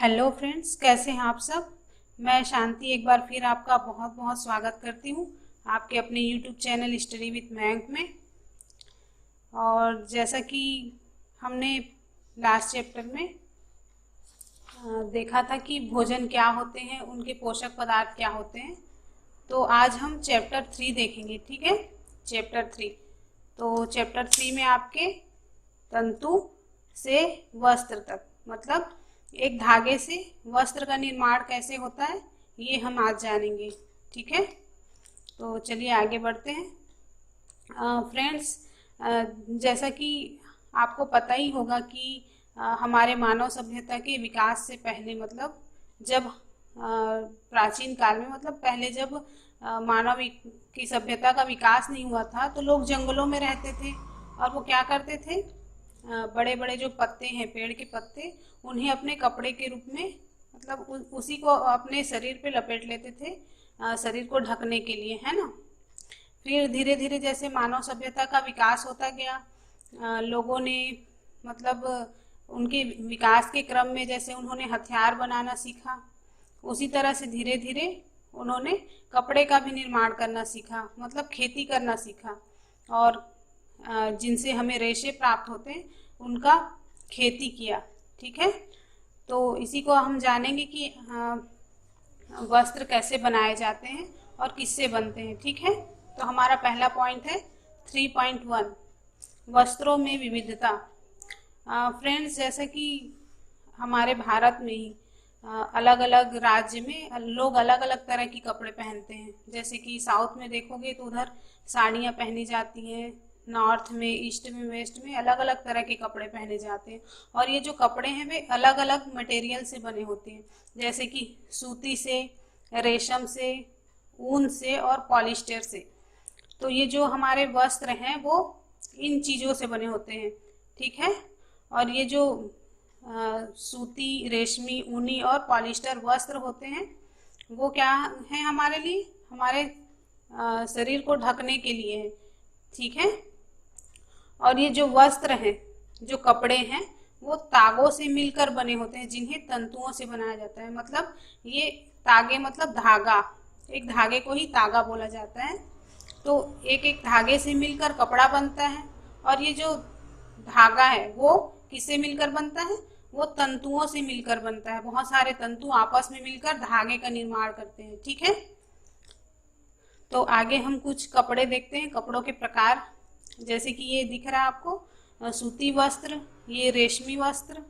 Hello friends, कैसे हैं आप सब। मैं शांति एक बार फिर आपका बहुत बहुत स्वागत करती हूँ आपके अपने YouTube channel study with Mayank में। और जैसा कि हमने लास्ट चैप्टर में देखा था कि भोजन क्या होते हैं, उनके पोषक पदार्थ क्या होते हैं, तो आज हम चैप्टर 3 देखेंगे। ठीक है, चैप्टर 3। तो चैप्टर 3 में आपके तंतु से वस्त्र तक, मतलब एक धागे से वस्त्र का निर्माण कैसे होता है, ये हम आज जानेंगे। ठीक है, तो चलिए आगे बढ़ते हैं। फ्रेंड्स, जैसा कि आपको पता ही होगा कि हमारे मानव सभ्यता के विकास से पहले, मतलब जब प्राचीन काल में, मतलब पहले जब मानव की सभ्यता का विकास नहीं हुआ था, तो लोग जंगलों में रहते थे। और वो क्या करते थे, बड़े बड़े जो पत्ते हैं, पेड़ के पत्ते, उन्हें अपने कपड़े के रूप में, मतलब उसी को अपने शरीर पे लपेट लेते थे, शरीर को ढकने के लिए, है ना। फिर धीरे धीरे जैसे मानव सभ्यता का विकास होता गया, लोगों ने, मतलब उनके विकास के क्रम में जैसे उन्होंने हथियार बनाना सीखा, उसी तरह से धीरे धीरे उन्होंने कपड़े का भी निर्माण करना सीखा, मतलब खेती करना सीखा। और जिनसे हमें रेशे प्राप्त होते हैं, उनका खेती किया। ठीक है, तो इसी को हम जानेंगे कि वस्त्र कैसे बनाए जाते हैं और किससे बनते हैं। ठीक है, तो हमारा पहला पॉइंट है 3.1, वस्त्रों में विविधता। फ्रेंड्स, जैसे कि हमारे भारत में ही अलग अलग राज्य में लोग अलग अलग तरह की कपड़े पहनते हैं। जैसे कि साउथ में देखोगे तो उधर साड़ियाँ पहनी जाती हैं, नॉर्थ में, ईस्ट में, वेस्ट में अलग अलग तरह के कपड़े पहने जाते हैं। और ये जो कपड़े हैं वे अलग अलग मटेरियल से बने होते हैं, जैसे कि सूती से, रेशम से, ऊन से और पॉलिस्टर से। तो ये जो हमारे वस्त्र हैं वो इन चीज़ों से बने होते हैं। ठीक है, और ये जो सूती, रेशमी, ऊनी और पॉलिस्टर वस्त्र होते हैं, वो क्या है हमारे लिए, हमारे शरीर को ढकने के लिए है। ठीक है, और ये जो वस्त्र हैं, जो कपड़े हैं, वो तागों से मिलकर बने होते हैं, जिन्हें तंतुओं से बनाया जाता है। मतलब ये तागे मतलब धागा, एक धागे को ही तागा बोला जाता है। तो एक एक धागे से मिलकर कपड़ा बनता है। और ये जो धागा है वो किससे मिलकर बनता है, वो तंतुओं से मिलकर बनता है। बहुत सारे तंतु आपस में मिलकर धागे का निर्माण करते हैं। ठीक है, तो आगे हम कुछ कपड़े देखते हैं, कपड़ों के प्रकार। जैसे कि ये दिख रहा है आपको, सूती वस्त्र, ये रेशमी वस्त्र,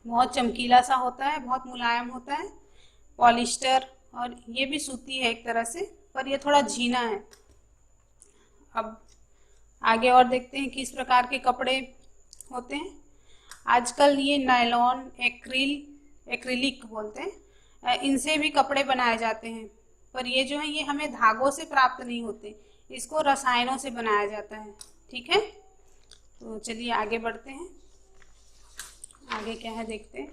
बहुत चमकीला सा होता है, बहुत मुलायम होता है। पॉलिस्टर, और ये भी सूती है एक तरह से, पर ये थोड़ा झीना है। अब आगे और देखते हैं किस प्रकार के कपड़े होते हैं। आजकल ये नायलॉन, एक्रिलिक बोलते हैं, इनसे भी कपड़े बनाए जाते हैं। पर ये जो है ये हमें धागों से प्राप्त नहीं होते, इसको रसायनों से बनाया जाता है। ठीक है, तो चलिए आगे बढ़ते हैं। आगे क्या है देखते हैं।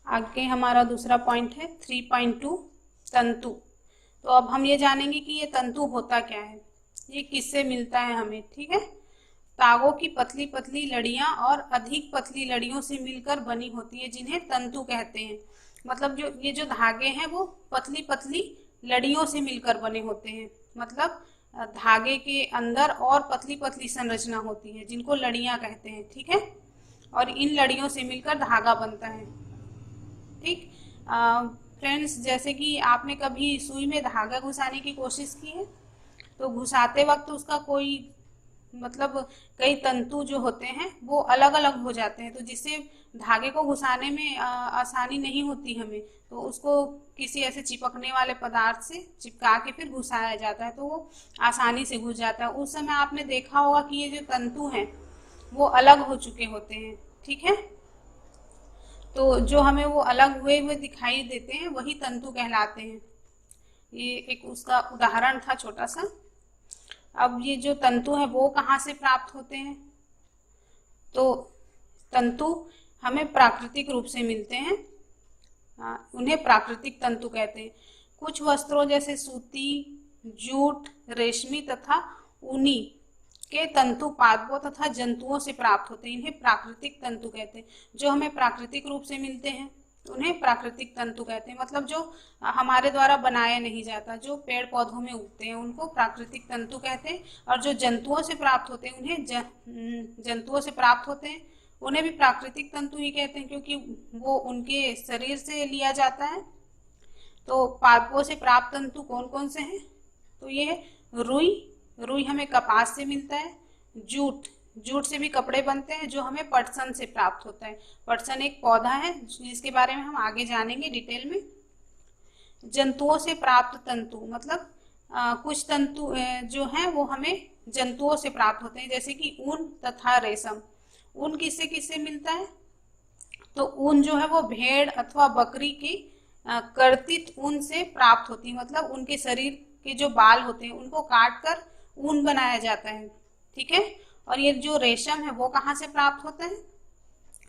आगे हमारा दूसरा पॉइंट है 3.2, तंतु। तो अब हम ये जानेंगे कि ये तंतु होता क्या है, ये किससे मिलता है हमें। ठीक है, तागों की पतली पतली लड़ियां और अधिक पतली लड़ियों से मिलकर बनी होती है, जिन्हें तंतु कहते हैं। मतलब जो ये जो धागे हैं वो पतली पतली लड़ियों से मिलकर बने होते हैं। मतलब धागे के अंदर और पतली पतली संरचना होती है, जिनको लड़ियां कहते हैं। ठीक है, और इन लड़ियों से मिलकर धागा बनता है। ठीक, फ्रेंड्स, जैसे कि आपने कभी सुई में धागा घुसाने की कोशिश की है, तो घुसाते वक्त उसका कोई, मतलब कई तंतु जो होते हैं वो अलग अलग हो जाते हैं, तो जिससे धागे को घुसाने में आसानी नहीं होती हमें, तो उसको किसी ऐसे चिपकने वाले पदार्थ से चिपका के फिर घुसाया जाता है, तो वो आसानी से घुस जाता है। उस समय आपने देखा होगा कि ये जो तंतु हैं वो अलग हो चुके होते हैं। ठीक है, तो जो हमें वो अलग हुए हुए दिखाई देते हैं वही तंतु कहलाते हैं। ये एक उसका उदाहरण था छोटा सा। अब ये जो तंतु है वो कहाँ से प्राप्त होते हैं, तो तंतु हमें प्राकृतिक रूप से मिलते हैं, उन्हें प्राकृतिक तंतु कहते हैं। कुछ वस्त्रों जैसे सूती, जूट, रेशमी तथा ऊनी के तंतु पादपों तथा जंतुओं से प्राप्त होते हैं, इन्हें प्राकृतिक तंतु कहते हैं। जो हमें प्राकृतिक रूप से मिलते हैं उन्हें प्राकृतिक तंतु कहते हैं। मतलब जो हमारे द्वारा बनाया नहीं जाता, जो पेड़ पौधों में उगते हैं उनको प्राकृतिक तंतु कहते हैं। और जो जंतुओं से प्राप्त होते हैं जंतुओं से प्राप्त होते हैं उन्हें भी प्राकृतिक तंतु ही कहते हैं, क्योंकि वो उनके शरीर से लिया जाता है। तो पादपों से प्राप्त तंतु कौन कौन से हैं? तो ये रुई, रुई हमें कपास से मिलता है। जूट, जूट से भी कपड़े बनते हैं, जो हमें पटसन से प्राप्त होता है। पटसन एक पौधा है जिसके बारे में हम आगे जानेंगे डिटेल में। जंतुओं से प्राप्त तंतु मतलब कुछ तंतु जो हैं वो हमें जंतुओं से प्राप्त होते हैं, जैसे कि ऊन तथा रेशम। ऊन किससे किससे मिलता है? तो ऊन जो है वो भेड़ अथवा बकरी की कर्तित ऊन से प्राप्त होती है। मतलब उनके शरीर के जो बाल होते हैं उनको काट कर ऊन बनाया जाता है, ठीक है। और ये जो रेशम है वो कहाँ से प्राप्त होता है?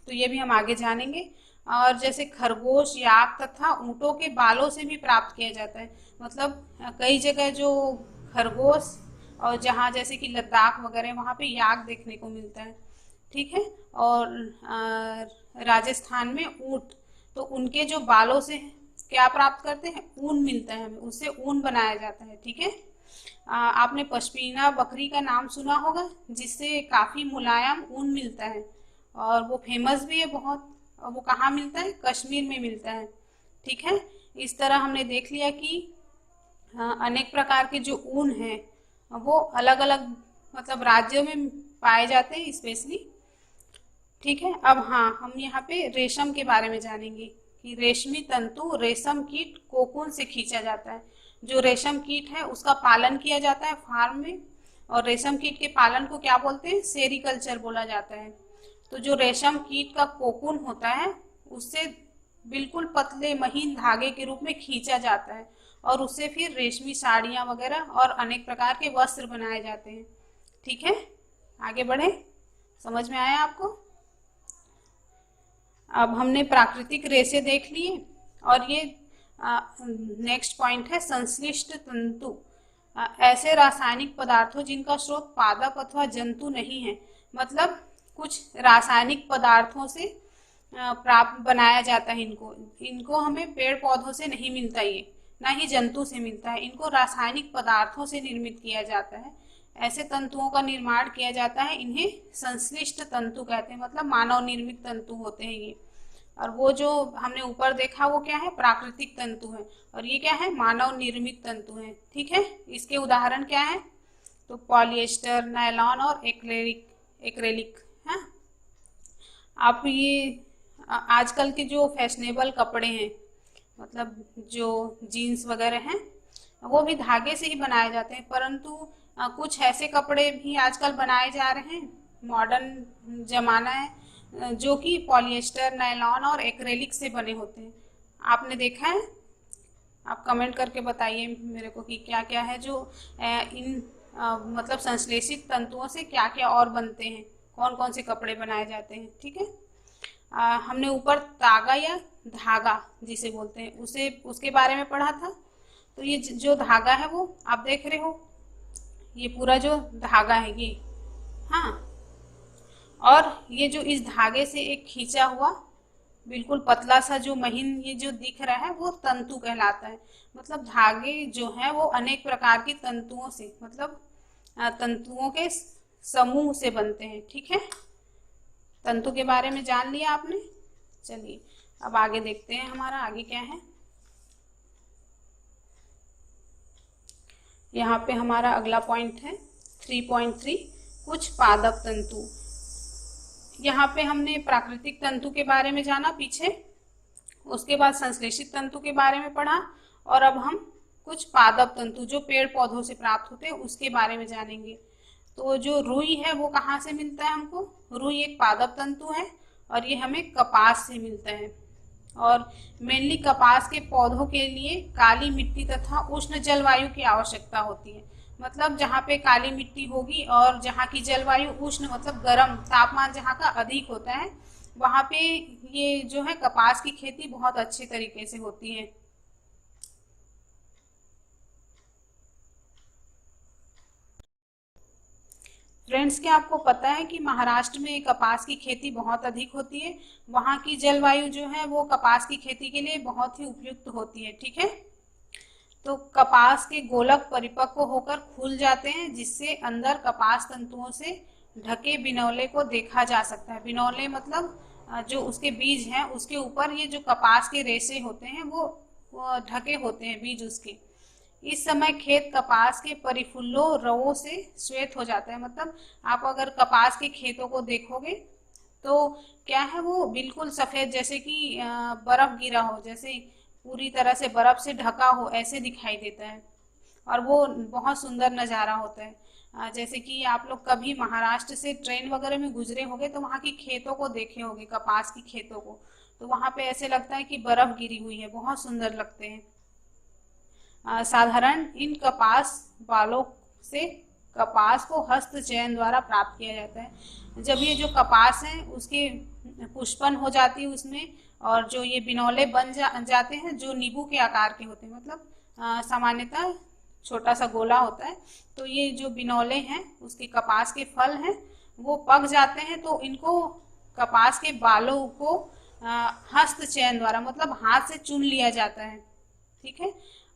तो ये भी हम आगे जानेंगे। और जैसे खरगोश, याक तथा ऊँटों के बालों से भी प्राप्त किया जाता है। मतलब कई जगह जो खरगोश और जहाँ जैसे कि लद्दाख वगैरह वहाँ पे याक देखने को मिलता है, ठीक है। और राजस्थान में ऊँट, तो उनके जो बालों से क्या प्राप्त करते हैं? ऊन मिलता है हमें, उससे ऊन बनाया जाता है, ठीक है। आपने पश्मीना बकरी का नाम सुना होगा, जिससे काफ़ी मुलायम ऊन मिलता है और वो फेमस भी है बहुत। और वो कहाँ मिलता है? कश्मीर में मिलता है, ठीक है। इस तरह हमने देख लिया कि अनेक प्रकार के जो ऊन हैं वो अलग अलग मतलब राज्यों में पाए जाते हैं स्पेशली, ठीक है। अब हाँ, हम यहाँ पे रेशम के बारे में जानेंगे कि रेशमी तंतु रेशम कीट कोकून से खींचा जाता है। जो रेशम कीट है उसका पालन किया जाता है फार्म में, और रेशम कीट के पालन को क्या बोलते हैं? सेरीकल्चर बोला जाता है। तो जो रेशम कीट का कोकून होता है उससे बिल्कुल पतले महीन धागे के रूप में खींचा जाता है, और उससे फिर रेशमी साड़ियाँ वगैरह और अनेक प्रकार के वस्त्र बनाए जाते हैं, ठीक है। आगे बढ़े, समझ में आया आपको? अब हमने प्राकृतिक रेशे देख लिए, और ये नेक्स्ट पॉइंट है संश्लिष्ट तंतु। ऐसे रासायनिक पदार्थों जिनका स्रोत पादप अथवा जंतु नहीं है। मतलब कुछ रासायनिक पदार्थों से प्राप्त बनाया जाता है इनको। इनको हमें पेड़ पौधों से नहीं मिलता, ये ना ही जंतु से मिलता है। इनको रासायनिक पदार्थों से निर्मित किया जाता है। ऐसे तंतुओं का निर्माण किया जाता है, इन्हें संश्लिष्ट तंतु कहते हैं। मतलब मानव निर्मित तंतु होते हैं ये। और वो जो हमने ऊपर देखा वो क्या है? प्राकृतिक तंतु है। और ये क्या है? मानव निर्मित तंतु है, ठीक है। इसके उदाहरण क्या है? तो पॉलिएस्टर, नायलॉन और एक्रेलिक है। आप ये आजकल के जो फैशनेबल कपड़े हैं, मतलब जो जीन्स वगैरह हैं, वो भी धागे से ही बनाए जाते हैं। परंतु कुछ ऐसे कपड़े भी आजकल बनाए जा रहे हैं, मॉडर्न जमाना है, जो कि पॉलिएस्टर, नायलॉन और एक्रेलिक से बने होते हैं। आपने देखा है? आप कमेंट करके बताइए मेरे को कि क्या क्या है जो इन मतलब संश्लेषित तंतुओं से क्या क्या और बनते हैं, कौन कौन से कपड़े बनाए जाते हैं, ठीक है। हमने ऊपर तागा या धागा जिसे बोलते हैं उसे उसके बारे में पढ़ा था। तो ये जो धागा है वो आप देख रहे हो, ये पूरा जो धागा है ये, हाँ। और ये जो इस धागे से एक खींचा हुआ बिल्कुल पतला सा जो महीन ये जो दिख रहा है वो तंतु कहलाता है। मतलब धागे जो है वो अनेक प्रकार की तंतुओं से, मतलब तंतुओं के समूह से बनते हैं, ठीक है। तंतु के बारे में जान लिया आपने। चलिए अब आगे देखते हैं हमारा आगे क्या है। यहाँ पे हमारा अगला पॉइंट है 3.3 कुछ पादप तंतु। यहाँ पे हमने प्राकृतिक तंतु के बारे में जाना पीछे, उसके बाद संश्लेषित तंतु के बारे में पढ़ा, और अब हम कुछ पादप तंतु जो पेड़ पौधों से प्राप्त होते हैं उसके बारे में जानेंगे। तो जो रुई है वो कहाँ से मिलता है हमको? रुई एक पादप तंतु है और ये हमें कपास से मिलता है। और मेनली कपास के पौधों के लिए काली मिट्टी तथा उष्ण जलवायु की आवश्यकता होती है। मतलब जहाँ पे काली मिट्टी होगी और जहाँ की जलवायु उष्ण मतलब गर्म तापमान जहाँ का अधिक होता है, वहाँ पे ये जो है कपास की खेती बहुत अच्छे तरीके से होती है। फ्रेंड्स, क्या आपको पता है कि महाराष्ट्र में कपास की खेती बहुत अधिक होती है। वहाँ की जलवायु जो है वो कपास की खेती के लिए बहुत ही उपयुक्त होती है। ठीक है, तो कपास के गोलक परिपक्व होकर खुल जाते हैं, जिससे अंदर कपास तंतुओं से ढके बिनौले को देखा जा सकता है। बिनौले मतलब जो उसके बीज हैं, उसके ऊपर ये जो कपास के रेशे होते हैं वो ढके होते हैं, बीज उसके। इस समय खेत कपास के परिफुल्लो रवों से श्वेत हो जाता है। मतलब आप अगर कपास के खेतों को देखोगे तो क्या है, वो बिल्कुल सफेद, जैसे कि बर्फ गिरा हो, जैसे पूरी तरह से बर्फ से ढका हो, ऐसे दिखाई देता है। और वो बहुत सुंदर नज़ारा होता है। जैसे कि आप लोग कभी महाराष्ट्र से ट्रेन वगैरह में गुजरे होंगे तो वहाँ की खेतों को देखे होंगे, कपास की खेतों को, तो वहाँ पे ऐसे लगता है कि बर्फ गिरी हुई है, बहुत सुंदर लगते हैं। साधारण इन कपास बालों से कपास को हस्त चयन द्वारा प्राप्त किया जाता है। जब ये जो कपास है उसके पुष्पन हो जाती है उसमें, और जो ये बिनौले बन जाते हैं जो नींबू के आकार के होते हैं, मतलब सामान्यतः छोटा सा गोला होता है, तो ये जो बिनौले हैं उसके कपास के फल हैं वो पक जाते हैं, तो इनको कपास के बालों को हस्त चयन द्वारा, मतलब हाथ से चुन लिया जाता है। ठीक है,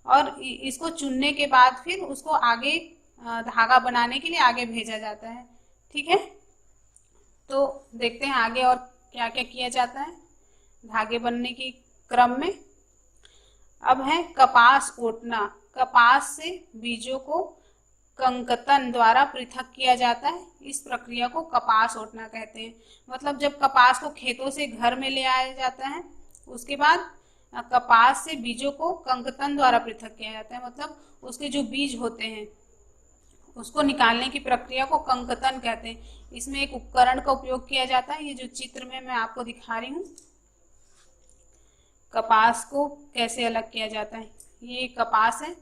और इसको चुनने के बाद फिर उसको आगे धागा बनाने के लिए आगे भेजा जाता है। ठीक है, तो देखते हैं आगे और क्या क्या किया जाता है धागे बनने के क्रम में। अब है कपास ओटना। कपास से बीजों को कंकतन द्वारा पृथक किया जाता है। इस प्रक्रिया को कपास ओटना कहते हैं। मतलब जब कपास को खेतों से घर में ले आया जाता है, उसके बाद कपास से बीजों को कंकतन द्वारा पृथक किया जाता है। मतलब उसके जो बीज होते हैं उसको निकालने की प्रक्रिया को कंकतन कहते हैं। इसमें एक उपकरण का उपयोग किया जाता है, ये जो चित्र में मैं आपको दिखा रही हूँ। कपास को कैसे अलग किया जाता है, ये कपास है,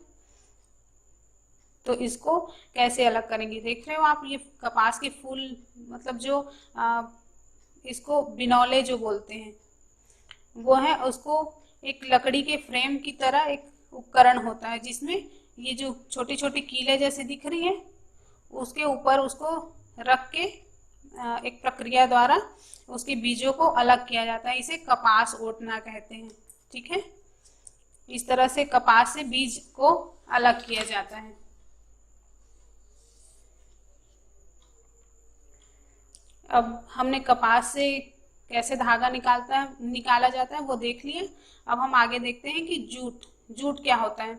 तो इसको कैसे अलग करेंगे, देख रहे हो आप, ये कपास के फूल, मतलब जो इसको बिनौले जो बोलते हैं वो है, उसको एक लकड़ी के फ्रेम की तरह एक उपकरण होता है जिसमें ये जो छोटी छोटी कीले जैसे दिख रही हैं उसके ऊपर उसको रख के एक प्रक्रिया द्वारा उसके बीजों को अलग किया जाता है। इसे कपास ओटना कहते हैं। ठीक है, इस तरह से कपास से बीज को अलग किया जाता है। अब हमने कपास से कैसे धागा निकाला जाता है वो देख लिए। अब हम आगे देखते हैं कि जूट क्या होता है।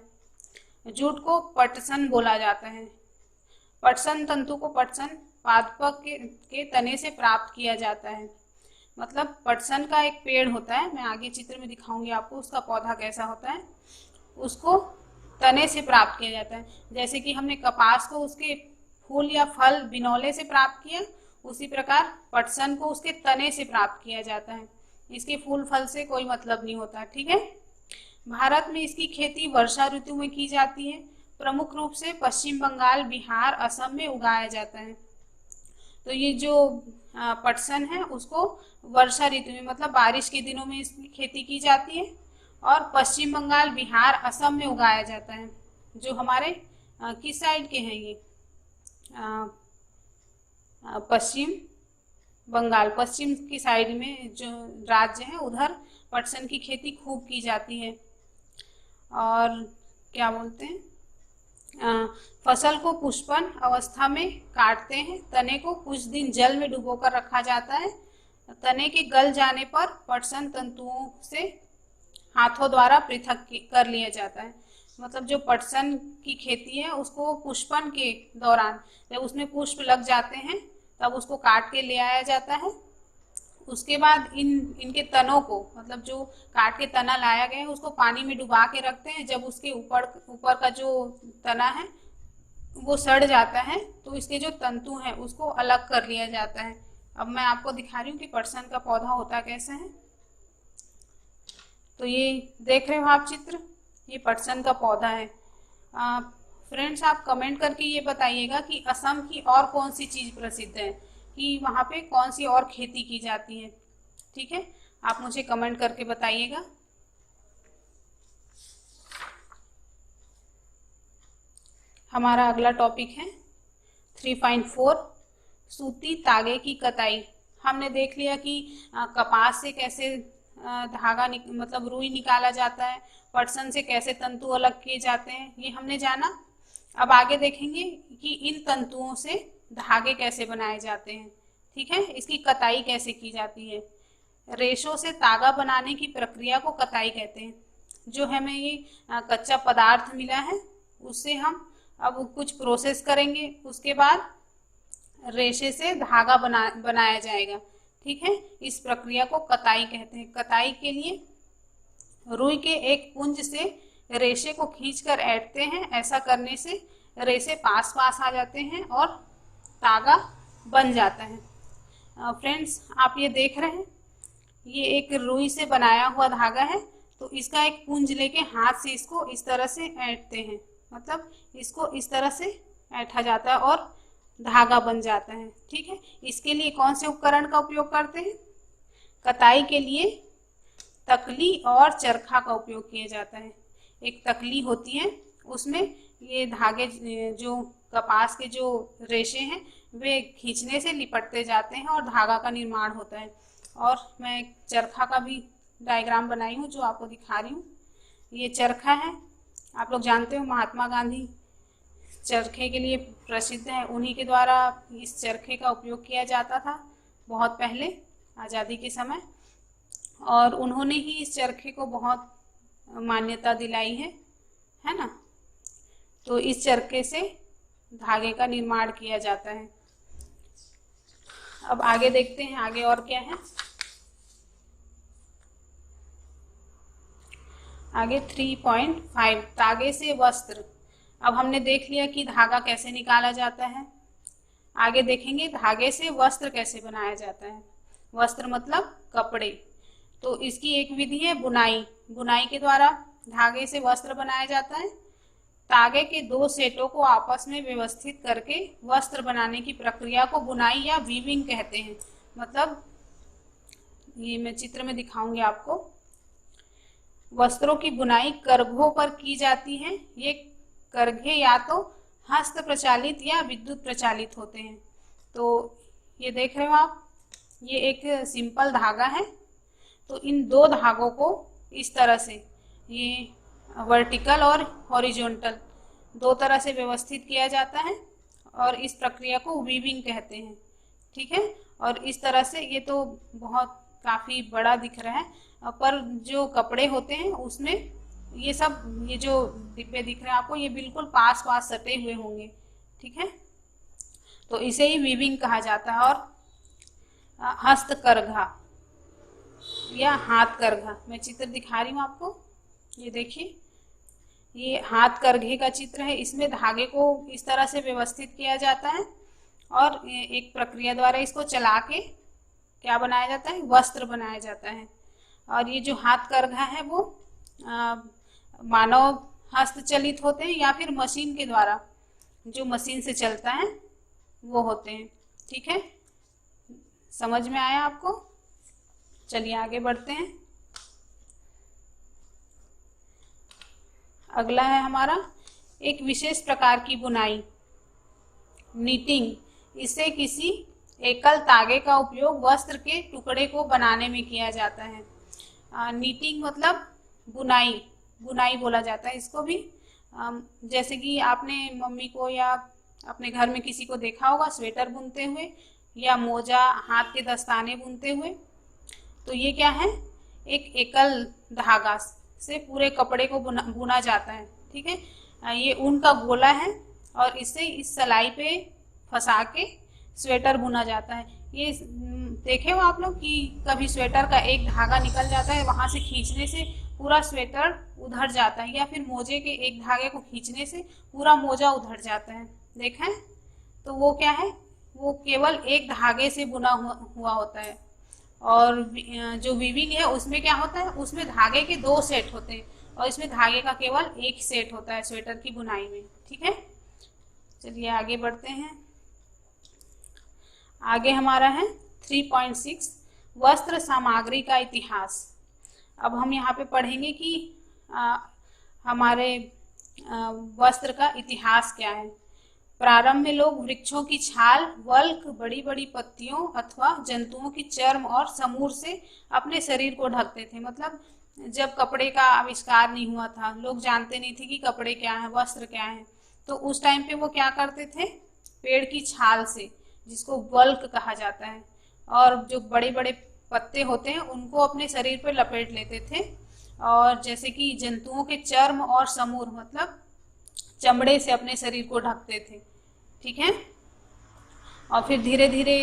जूट को पटसन बोला जाता है। पटसन तंतु को पटसन पादप के तने से प्राप्त किया जाता है। मतलब पटसन का एक पेड़ होता है, मैं आगे चित्र में दिखाऊंगी आपको उसका पौधा कैसा होता है, उसको तने से प्राप्त किया जाता है। जैसे कि हमने कपास को उसके फूल या फल बिनौले से प्राप्त किया, उसी प्रकार पटसन को उसके तने से प्राप्त किया जाता है। इसके फूल फल से कोई मतलब नहीं होता। ठीक है, भारत में इसकी खेती वर्षा ऋतु में की जाती है। प्रमुख रूप से पश्चिम बंगाल, बिहार, असम में उगाया जाता है। तो ये जो पटसन है उसको वर्षा ऋतु में, मतलब बारिश के दिनों में इसकी खेती की जाती है, और पश्चिम बंगाल, बिहार, असम में उगाया जाता है। जो हमारे किस साइड के हैं ये, पश्चिम बंगाल, पश्चिम की साइड में जो राज्य है उधर पटसन की खेती खूब की जाती है। और क्या बोलते हैं, फसल को पुष्पन अवस्था में काटते हैं। तने को कुछ दिन जल में डुबोकर रखा जाता है। तने के गल जाने पर पटसन तंतुओं से हाथों द्वारा पृथक कर लिया जाता है। मतलब जो पटसन की खेती है उसको पुष्पन के दौरान जब उसमें पुष्प लग जाते हैं तब उसको काट के ले आया जाता है। उसके बाद इनके तनों को, मतलब जो काट के तना लाया गया है उसको पानी में डुबा के रखते हैं। जब उसके ऊपर का जो तना है वो सड़ जाता है तो इसके जो तंतु हैं उसको अलग कर लिया जाता है। अब मैं आपको दिखा रही हूँ कि पटसन का पौधा होता कैसे है। तो ये देख रहे हो आप चित्र, ये पटसन का पौधा है। फ्रेंड्स, आप कमेंट करके ये बताइएगा कि असम की और कौन सी चीज़ प्रसिद्ध है, कि वहाँ पे कौन सी और खेती की जाती है। ठीक है, आप मुझे कमेंट करके बताइएगा। हमारा अगला टॉपिक है 3.4 सूती तागे की कताई। हमने देख लिया कि कपास से कैसे धागा मतलब रुई निकाला जाता है, पटसन से कैसे तंतु अलग किए जाते हैं, ये हमने जाना। अब आगे देखेंगे कि इन तंतुओं से धागे कैसे बनाए जाते हैं, ठीक है, इसकी कताई कैसे की जाती है। रेशों से तागा बनाने की प्रक्रिया को कताई कहते हैं। जो हमें ये कच्चा पदार्थ मिला है उससे हम अब कुछ प्रोसेस करेंगे, उसके बाद रेशे से धागा बनाया जाएगा, ठीक है, इस प्रक्रिया को कताई कहते हैं। कताई के लिए रुई के एक पुंज से रेशे को खींचकर ऐंठते हैं। ऐसा करने से रेशे पास पास आ जाते हैं और तागा बन जाता है। फ्रेंड्स, आप ये देख रहे हैं, ये एक रुई से बनाया हुआ धागा है। तो इसका एक पुंज लेके हाथ से इसको इस तरह से ऐंठते हैं, मतलब इसको इस तरह से ऐंठा जाता है और धागा बन जाता है, ठीक है। इसके लिए कौन से उपकरण का उपयोग करते हैं? कताई के लिए तकली और चरखा का उपयोग किया जाता है। एक तकली होती है, उसमें ये धागे जो कपास के जो रेशे हैं वे खींचने से लिपटते जाते हैं और धागा का निर्माण होता है। और मैं एक चरखा का भी डायग्राम बनाई हूँ जो आपको दिखा रही हूँ। ये चरखा है, आप लोग जानते हो महात्मा गांधी चरखे के लिए प्रसिद्ध है। उन्हीं के द्वारा इस चरखे का उपयोग किया जाता था बहुत पहले, आज़ादी के समय, और उन्होंने ही इस चरखे को बहुत मान्यता दिलाई है ना। तो इस चरखे से धागे का निर्माण किया जाता है। अब आगे देखते हैं, आगे और क्या है। आगे 3.5 तागे से वस्त्र। अब हमने देख लिया कि धागा कैसे निकाला जाता है। आगे देखेंगे धागे से वस्त्र कैसे बनाया जाता है। वस्त्र मतलब कपड़े। तो इसकी एक विधि है बुनाई। बुनाई के द्वारा धागे से वस्त्र बनाया जाता है। तागे के दो सेटों को आपस में व्यवस्थित करके वस्त्र बनाने की प्रक्रिया को बुनाई या वीविंग कहते हैं। मतलब ये मैं चित्र में दिखाऊंगी आपको। वस्त्रों की बुनाई करघों पर की जाती है। ये करघे या तो हस्त प्रचालित या विद्युत प्रचालित होते हैं। तो ये देख रहे हो आप, ये एक सिंपल धागा है। तो इन दो धागों को इस तरह से, ये वर्टिकल और हॉरिजॉन्टल दो तरह से व्यवस्थित किया जाता है और इस प्रक्रिया को वीविंग कहते हैं, ठीक है। और इस तरह से ये तो बहुत काफ़ी बड़ा दिख रहा है, पर जो कपड़े होते हैं उसमें ये सब, ये जो डिब्बे दिख रहे हैं आपको, ये बिल्कुल पास पास सटे हुए होंगे, ठीक है। तो इसे ही वीविंग कहा जाता है। और हस्तकरघा या हाथ करघा, मैं चित्र दिखा रही हूँ आपको, ये देखिए, ये हाथ करघे का चित्र है। इसमें धागे को इस तरह से व्यवस्थित किया जाता है और एक प्रक्रिया द्वारा इसको चला के क्या बनाया जाता है, वस्त्र बनाया जाता है। और ये जो हाथ करघा है वो मानव हस्तचलित होते हैं या फिर मशीन के द्वारा, जो मशीन से चलता है वो होते हैं, ठीक है। समझ में आया आपको? चलिए आगे बढ़ते हैं। अगला है हमारा एक विशेष प्रकार की बुनाई, नीटिंग। इससे किसी एकल तागे का उपयोग वस्त्र के टुकड़े को बनाने में किया जाता है। नीटिंग मतलब बुनाई, बुनाई बोला जाता है इसको भी। जैसे कि आपने मम्मी को या अपने घर में किसी को देखा होगा स्वेटर बुनते हुए या मोजा, हाथ के दस्ताने बुनते हुए। तो ये क्या है, एक एकल धागा से पूरे कपड़े को बुना जाता है, ठीक है। ये ऊन का गोला है और इससे इस सलाई पे फंसा के स्वेटर बुना जाता है। ये देखे हो आप लोग कि कभी स्वेटर का एक धागा निकल जाता है, वहां से खींचने से पूरा स्वेटर उधर जाता है, या फिर मोजे के एक धागे को खींचने से पूरा मोजा उधर जाता है, देखा है। तो वो क्या है, वो केवल एक धागे से बुना हुआ होता है। और जो वीविंग है उसमें क्या होता है, उसमें धागे के दो सेट होते हैं और इसमें धागे का केवल एक सेट होता है स्वेटर की बुनाई में, ठीक है। चलिए आगे बढ़ते हैं। आगे हमारा है 3.6 वस्त्र सामग्री का इतिहास। अब हम यहाँ पे पढ़ेंगे कि हमारे वस्त्र का इतिहास क्या है। प्रारंभ में लोग वृक्षों की छाल, वल्क, बड़ी बड़ी पत्तियों अथवा जंतुओं की चर्म और समूर से अपने शरीर को ढकते थे। मतलब जब कपड़े का आविष्कार नहीं हुआ था, लोग जानते नहीं थे कि कपड़े क्या है, वस्त्र क्या है, तो उस टाइम पे वो क्या करते थे, पेड़ की छाल से, जिसको वल्क कहा जाता है, और जो बड़े बड़े पत्ते होते हैं उनको अपने शरीर पर लपेट लेते थे। और जैसे कि जंतुओं के चर्म और समूर, मतलब चमड़े से अपने शरीर को ढकते थे। ठीक है। और फिर धीरे धीरे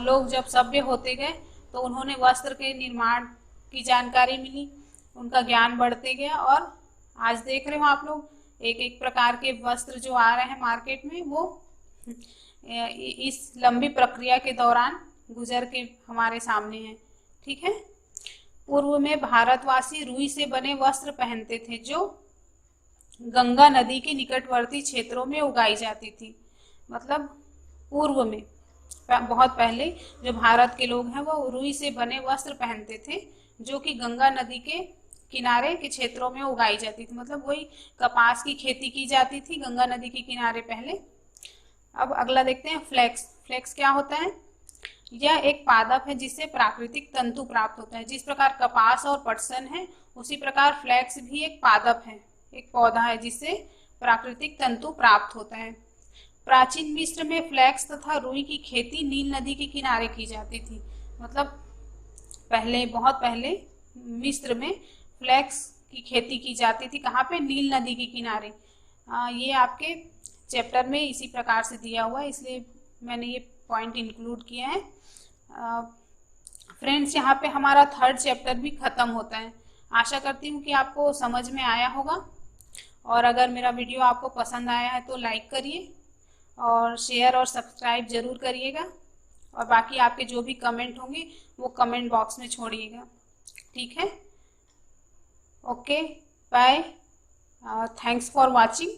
लोग जब सभ्य होते गए तो उन्होंने वस्त्र के निर्माण की जानकारी मिली, उनका ज्ञान बढ़ते गया, और आज देख रहे हो आप लोग एक एक प्रकार के वस्त्र जो आ रहे हैं मार्केट में, वो इस लंबी प्रक्रिया के दौरान गुजर के हमारे सामने हैं। ठीक है। पूर्व में भारतवासी रुई से बने वस्त्र पहनते थे जो गंगा नदी के निकटवर्ती क्षेत्रों में उगाई जाती थी। मतलब पूर्व में, बहुत पहले जो भारत के लोग हैं वो रुई से बने वस्त्र पहनते थे जो कि गंगा नदी के किनारे के क्षेत्रों में उगाई जाती थी। मतलब वही कपास की खेती की जाती थी गंगा नदी के किनारे पहले। अब अगला देखते हैं फ्लेक्स। फ्लेक्स क्या होता है? यह एक पादप है जिससे प्राकृतिक तंतु प्राप्त होता है। जिस प्रकार कपास और पटसन है, उसी प्रकार फ्लेक्स भी एक पादप है, एक पौधा है जिससे प्राकृतिक तंतु प्राप्त होता है। प्राचीन मिस्र में फ्लेक्स तथा रुई की खेती नील नदी के किनारे की जाती थी। मतलब पहले, बहुत पहले मिस्र में फ्लेक्स की खेती की जाती थी। कहाँ पे? नील नदी के किनारे। ये आपके चैप्टर में इसी प्रकार से दिया हुआ है, इसलिए मैंने ये पॉइंट इंक्लूड किया है। फ्रेंड्स, यहाँ पे हमारा थर्ड चैप्टर भी खत्म होता है। आशा करती हूँ कि आपको समझ में आया होगा, और अगर मेरा वीडियो आपको पसंद आया है तो लाइक करिए और शेयर और सब्सक्राइब जरूर करिएगा, और बाकी आपके जो भी कमेंट होंगे वो कमेंट बॉक्स में छोड़िएगा। ठीक है। Okay, bye. Thanks for watching.